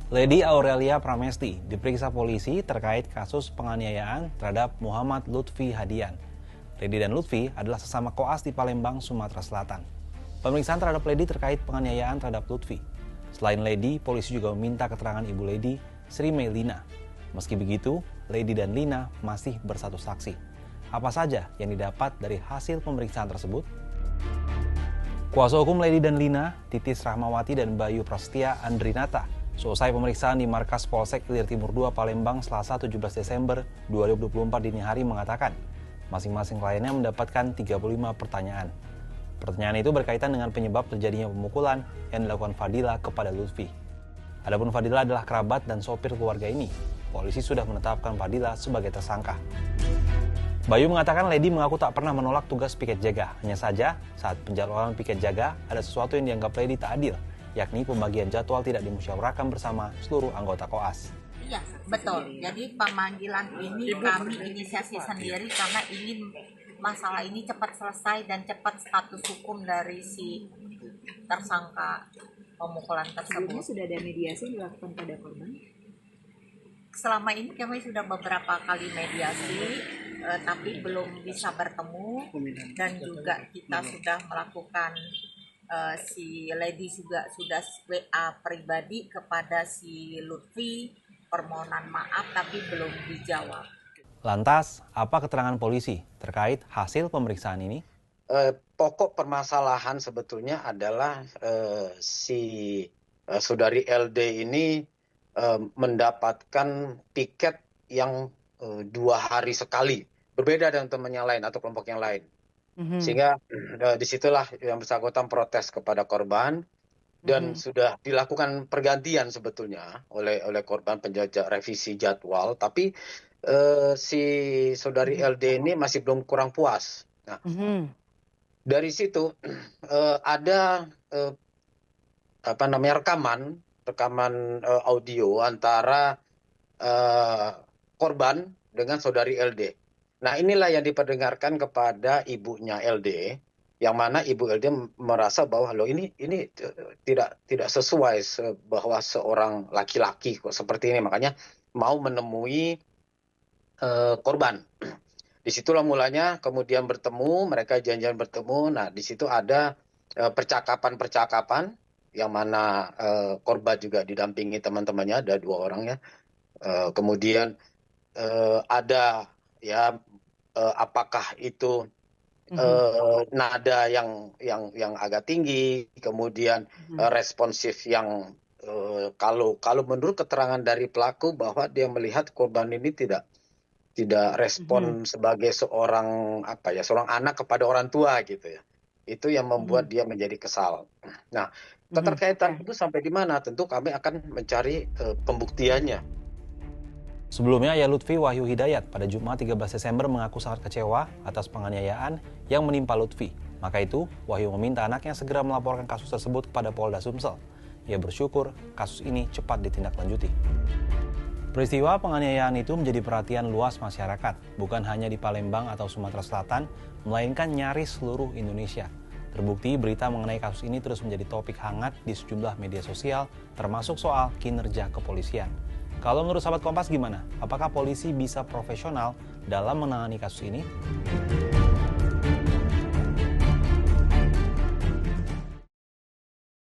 Lady Aurelia Pramesti diperiksa polisi terkait kasus penganiayaan terhadap Muhammad Lutfi Hadian. Lady dan Lutfi adalah sesama koas di Palembang, Sumatera Selatan. Pemeriksaan terhadap Lady terkait penganiayaan terhadap Lutfi. Selain Lady, polisi juga meminta keterangan ibu Lady, Sri Melina. Meski begitu, Lady dan Lina masih bersatu saksi. Apa saja yang didapat dari hasil pemeriksaan tersebut? Kuasa hukum Lady dan Lina, Titis Rahmawati dan Bayu Prasetya Andrinata, selesai pemeriksaan di Markas Polsek Ilir Timur 2 Palembang Selasa 17 Desember 2024 dini hari mengatakan, masing-masing kliennya mendapatkan 35 pertanyaan. Pertanyaan itu berkaitan dengan penyebab terjadinya pemukulan yang dilakukan Fadila kepada Lutfi. Adapun Fadila adalah kerabat dan sopir keluarga ini. Polisi sudah menetapkan Fadila sebagai tersangka. Bayu mengatakan Lady mengaku tak pernah menolak tugas piket jaga. Hanya saja, saat penjadwalan piket jaga, ada sesuatu yang dianggap Lady tak adil, yakni pembagian jadwal tidak dimusyawarahkan bersama seluruh anggota koas. Iya, betul. Jadi pemanggilan ini kami inisiasi sendiri karena ingin masalah ini cepat selesai dan cepat status hukum dari si tersangka pemukulan tersebut. Sebelumnya sudah ada mediasi dilakukan pada korban? Selama ini kami sudah beberapa kali mediasi, tapi belum bisa bertemu, dan juga kita sudah melakukan si Lady juga sudah WA pribadi kepada si Lutfi permohonan maaf tapi belum dijawab. Lantas, apa keterangan polisi terkait hasil pemeriksaan ini? Pokok permasalahan sebetulnya adalah si saudari LD ini mendapatkan piket yang 2 hari sekali, berbeda dengan teman yang lain atau kelompok yang lain. Sehingga disitulah yang bersangkutan protes kepada korban dan sudah dilakukan pergantian sebetulnya oleh korban penjajah revisi jadwal, tapi si saudari LD ini masih belum kurang puas. Nah, dari situ ada rekaman audio antara korban dengan saudari LD. Nah, inilah yang diperdengarkan kepada ibunya LD, yang mana ibu LD merasa bahwa ini tidak sesuai bahwa seorang laki-laki kok seperti ini, makanya mau menemui korban. Disitulah mulanya kemudian bertemu, mereka janjian bertemu. Nah, di situ ada percakapan yang mana korban juga didampingi teman-temannya, ada 2 orang ya. Kemudian ada ya apakah itu nada yang agak tinggi, kemudian responsif yang kalau menurut keterangan dari pelaku bahwa dia melihat korban ini tidak respon sebagai seorang anak kepada orang tua gitu ya. Itu yang membuat dia menjadi kesal. Nah, keterkaitan itu sampai di mana? Tentu kami akan mencari pembuktiannya. Sebelumnya, ayah Lutfi, Wahyu Hidayat, pada Jumat 13 Desember mengaku sangat kecewa atas penganiayaan yang menimpa Lutfi. Maka itu, Wahyu meminta anaknya segera melaporkan kasus tersebut kepada Polda Sumsel. Ia bersyukur kasus ini cepat ditindaklanjuti. Peristiwa penganiayaan itu menjadi perhatian luas masyarakat, bukan hanya di Palembang atau Sumatera Selatan, melainkan nyaris seluruh Indonesia. Terbukti berita mengenai kasus ini terus menjadi topik hangat di sejumlah media sosial, termasuk soal kinerja kepolisian. Kalau menurut sahabat Kompas gimana? Apakah polisi bisa profesional dalam menangani kasus ini?